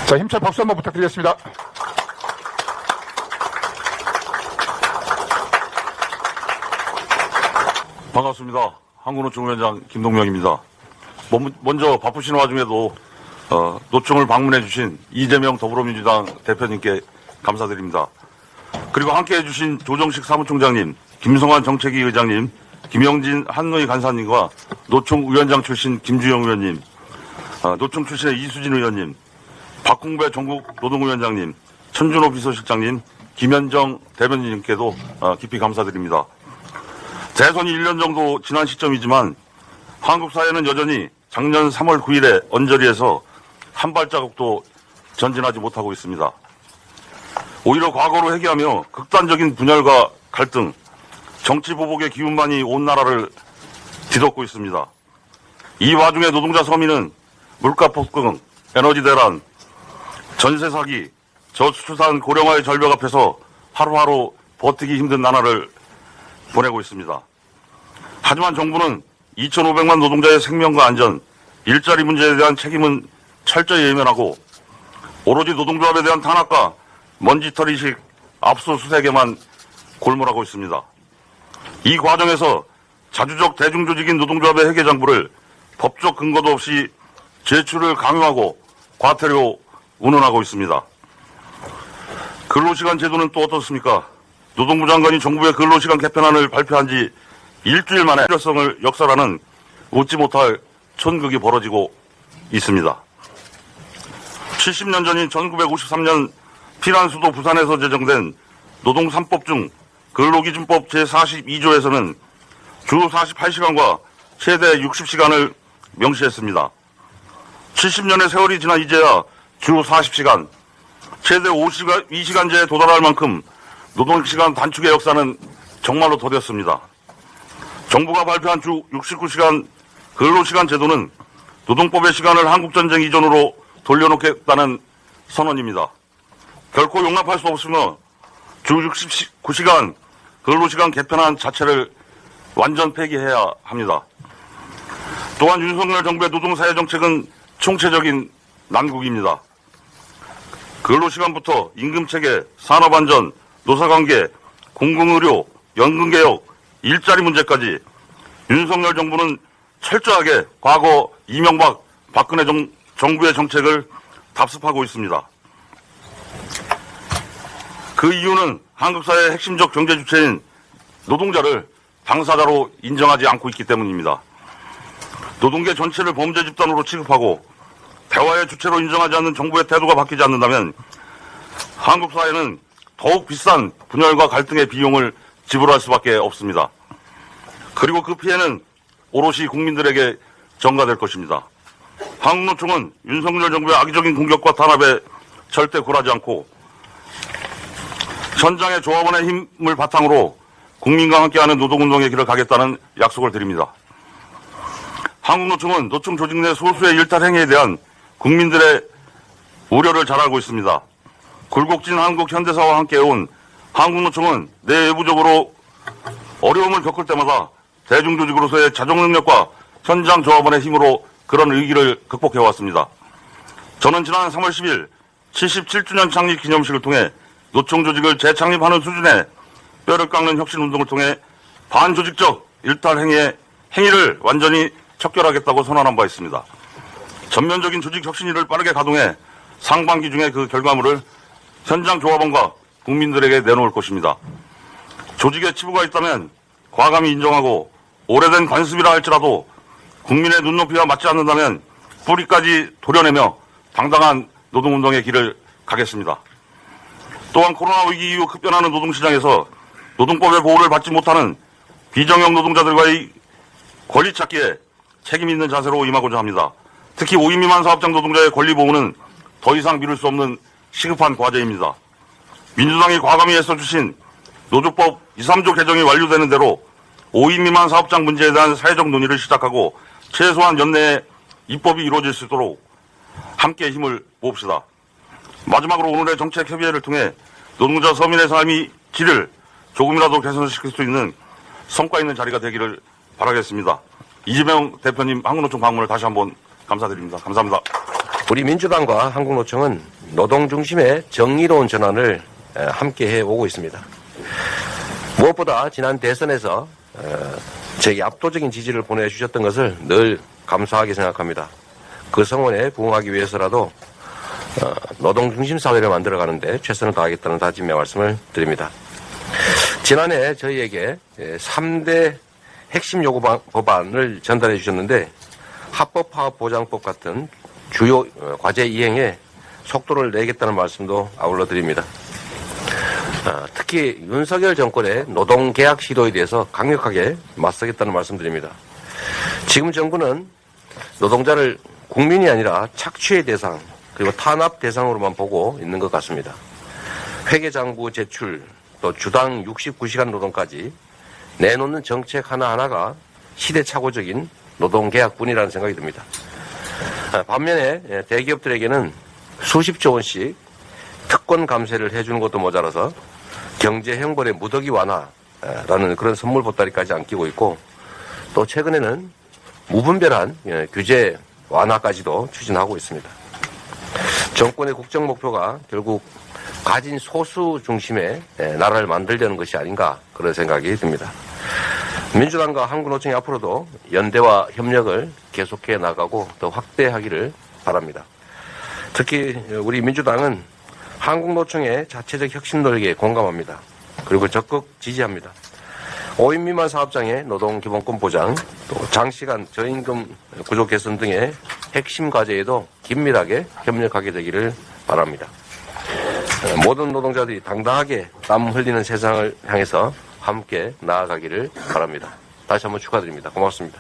자, 힘찬 박수 한번 부탁드리겠습니다. 반갑습니다. 한국노총 위원장 김동명입니다. 먼저 바쁘신 와중에도 노총을 방문해 주신 이재명 더불어민주당 대표님께 감사드립니다. 그리고 함께해 주신 조정식 사무총장님, 김성환 정책위 의장님, 김영진 한노희 간사님과 노총 위원장 출신 김주영 의원님, 노총 출신의 이수진 의원님, 박홍배 전국 노동위원장님, 천준호 비서실장님, 김현정 대변인님께도 깊이 감사드립니다. 대선이 1년 정도 지난 시점이지만 한국 사회는 여전히 작년 3월 9일에 언저리에서 한 발자국도 전진하지 못하고 있습니다. 오히려 과거로 회귀하며 극단적인 분열과 갈등, 정치 보복의 기운만이 온 나라를 뒤덮고 있습니다. 이 와중에 노동자 서민은 물가 폭등, 에너지 대란, 전세 사기, 저수출산 고령화의 절벽 앞에서 하루하루 버티기 힘든 나날을 보내고 있습니다. 하지만 정부는 2,500만 노동자의 생명과 안전, 일자리 문제에 대한 책임은 철저히 외면하고 오로지 노동조합에 대한 탄압과 먼지털이식 압수수색에만 골몰하고 있습니다. 이 과정에서 자주적 대중조직인 노동조합의 회계장부를 법적 근거도 없이 제출을 강요하고 과태료 운운하고 있습니다. 근로시간 제도는 또 어떻습니까? 노동부 장관이 정부의 근로시간 개편안을 발표한 지 일주일 만에 필요성을 역설하는 웃지 못할 천극이 벌어지고 있습니다. 70년 전인 1953년 피난 수도 부산에서 제정된 노동 3법 중 근로기준법 제42조에서는 주 48시간과 최대 60시간을 명시했습니다. 70년의 세월이 지나 이제야 주 40시간, 최대 52시간제에 도달할 만큼 노동시간 단축의 역사는 정말로 더뎠습니다. 정부가 발표한 주 69시간 근로시간 제도는 노동법의 시간을 한국전쟁 이전으로 돌려놓겠다는 선언입니다. 결코 용납할 수 없으며 주 69시간 근로시간 개편안 자체를 완전 폐기해야 합니다. 또한 윤석열 정부의 노동사회 정책은 총체적인 난국입니다. 근로시간부터 임금체계, 산업안전, 노사관계, 공공의료, 연금개혁, 일자리 문제까지 윤석열 정부는 철저하게 과거 이명박, 박근혜 정부의 정책을 답습하고 있습니다. 그 이유는 한국 사회의 핵심적 경제 주체인 노동자를 당사자로 인정하지 않고 있기 때문입니다. 노동계 전체를 범죄 집단으로 취급하고 대화의 주체로 인정하지 않는 정부의 태도가 바뀌지 않는다면 한국 사회는 더욱 비싼 분열과 갈등의 비용을 지불할 수밖에 없습니다. 그리고 그 피해는 오롯이 국민들에게 전가될 것입니다. 한국노총은 윤석열 정부의 악의적인 공격과 탄압에 절대 굴하지 않고 현장의 조합원의 힘을 바탕으로 국민과 함께하는 노동운동의 길을 가겠다는 약속을 드립니다. 한국노총은 노총 조직 내 소수의 일탈 행위에 대한 국민들의 우려를 잘 알고 있습니다. 굴곡진 한국 현대사와 함께해온 한국노총은 내외부적으로 어려움을 겪을 때마다 대중조직으로서의 자정 능력과 현장 조합원의 힘으로 그런 위기를 극복해왔습니다. 저는 지난 3월 10일 77주년 창립 기념식을 통해 노총 조직을 재창립하는 수준의 뼈를 깎는 혁신운동을 통해 반조직적 일탈 행위를 완전히 척결하겠다고 선언한 바 있습니다. 전면적인 조직 혁신위를 빠르게 가동해 상반기 중에 그 결과물을 현장 조합원과 국민들에게 내놓을 것입니다. 조직에 치부가 있다면 과감히 인정하고 오래된 관습이라 할지라도 국민의 눈높이와 맞지 않는다면 뿌리까지 도려내며 당당한 노동운동의 길을 가겠습니다. 또한 코로나 위기 이후 급변하는 노동시장에서 노동법의 보호를 받지 못하는 비정형 노동자들과의 권리 찾기에 책임 있는 자세로 임하고자 합니다. 특히 5인 미만 사업장 노동자의 권리 보호는 더 이상 미룰 수 없는 시급한 과제입니다. 민주당이 과감히 애써주신 노조법 2, 3조 개정이 완료되는 대로 5인 미만 사업장 문제에 대한 사회적 논의를 시작하고 최소한 연내에 입법이 이루어질 수 있도록 함께 힘을 모읍시다. 마지막으로 오늘의 정책 협의회를 통해 노동자 서민의 삶의 질을 조금이라도 개선시킬 수 있는 성과 있는 자리가 되기를 바라겠습니다. 이재명 대표님 한국노총 방문을 다시 한번 감사드립니다. 감사합니다. 우리 민주당과 한국노총은 노동 중심의 정의로운 전환을 함께 해오고 있습니다. 무엇보다 지난 대선에서 제게 압도적인 지지를 보내주셨던 것을 늘 감사하게 생각합니다. 그 성원에 부응하기 위해서라도 노동 중심 사회를 만들어가는데 최선을 다하겠다는 다짐의 말씀을 드립니다. 지난해 저희에게 3대 핵심 요구 법안을 전달해 주셨는데 합법화보장법 같은 주요 과제 이행에 속도를 내겠다는 말씀도 아울러 드립니다. 특히 윤석열 정권의 노동계약 시도에 대해서 강력하게 맞서겠다는 말씀드립니다. 지금 정부는 노동자를 국민이 아니라 착취의 대상 그리고 탄압 대상으로만 보고 있는 것 같습니다. 회계장부 제출 또 주당 69시간 노동까지 내놓는 정책 하나하나가 시대착오적인 노동계약뿐이라는 생각이 듭니다. 반면에 대기업들에게는 수십조 원씩 특권 감세를 해주는 것도 모자라서 경제 형벌의 무더기 완화라는 그런 선물 보따리까지 안기고 있고 또 최근에는 무분별한 규제 완화까지도 추진하고 있습니다. 정권의 국정 목표가 결국 가진 소수 중심의 나라를 만들려는 것이 아닌가 그런 생각이 듭니다. 민주당과 한국노총이 앞으로도 연대와 협력을 계속해 나가고 더 확대하기를 바랍니다. 특히 우리 민주당은 한국노총의 자체적 혁신 노력에 공감합니다. 그리고 적극 지지합니다. 5인 미만 사업장의 노동기본권 보장, 또 장시간 저임금 구조 개선 등의 핵심 과제에도 긴밀하게 협력하게 되기를 바랍니다. 모든 노동자들이 당당하게 땀 흘리는 세상을 향해서 함께 나아가기를 바랍니다. 다시 한번 축하드립니다. 고맙습니다.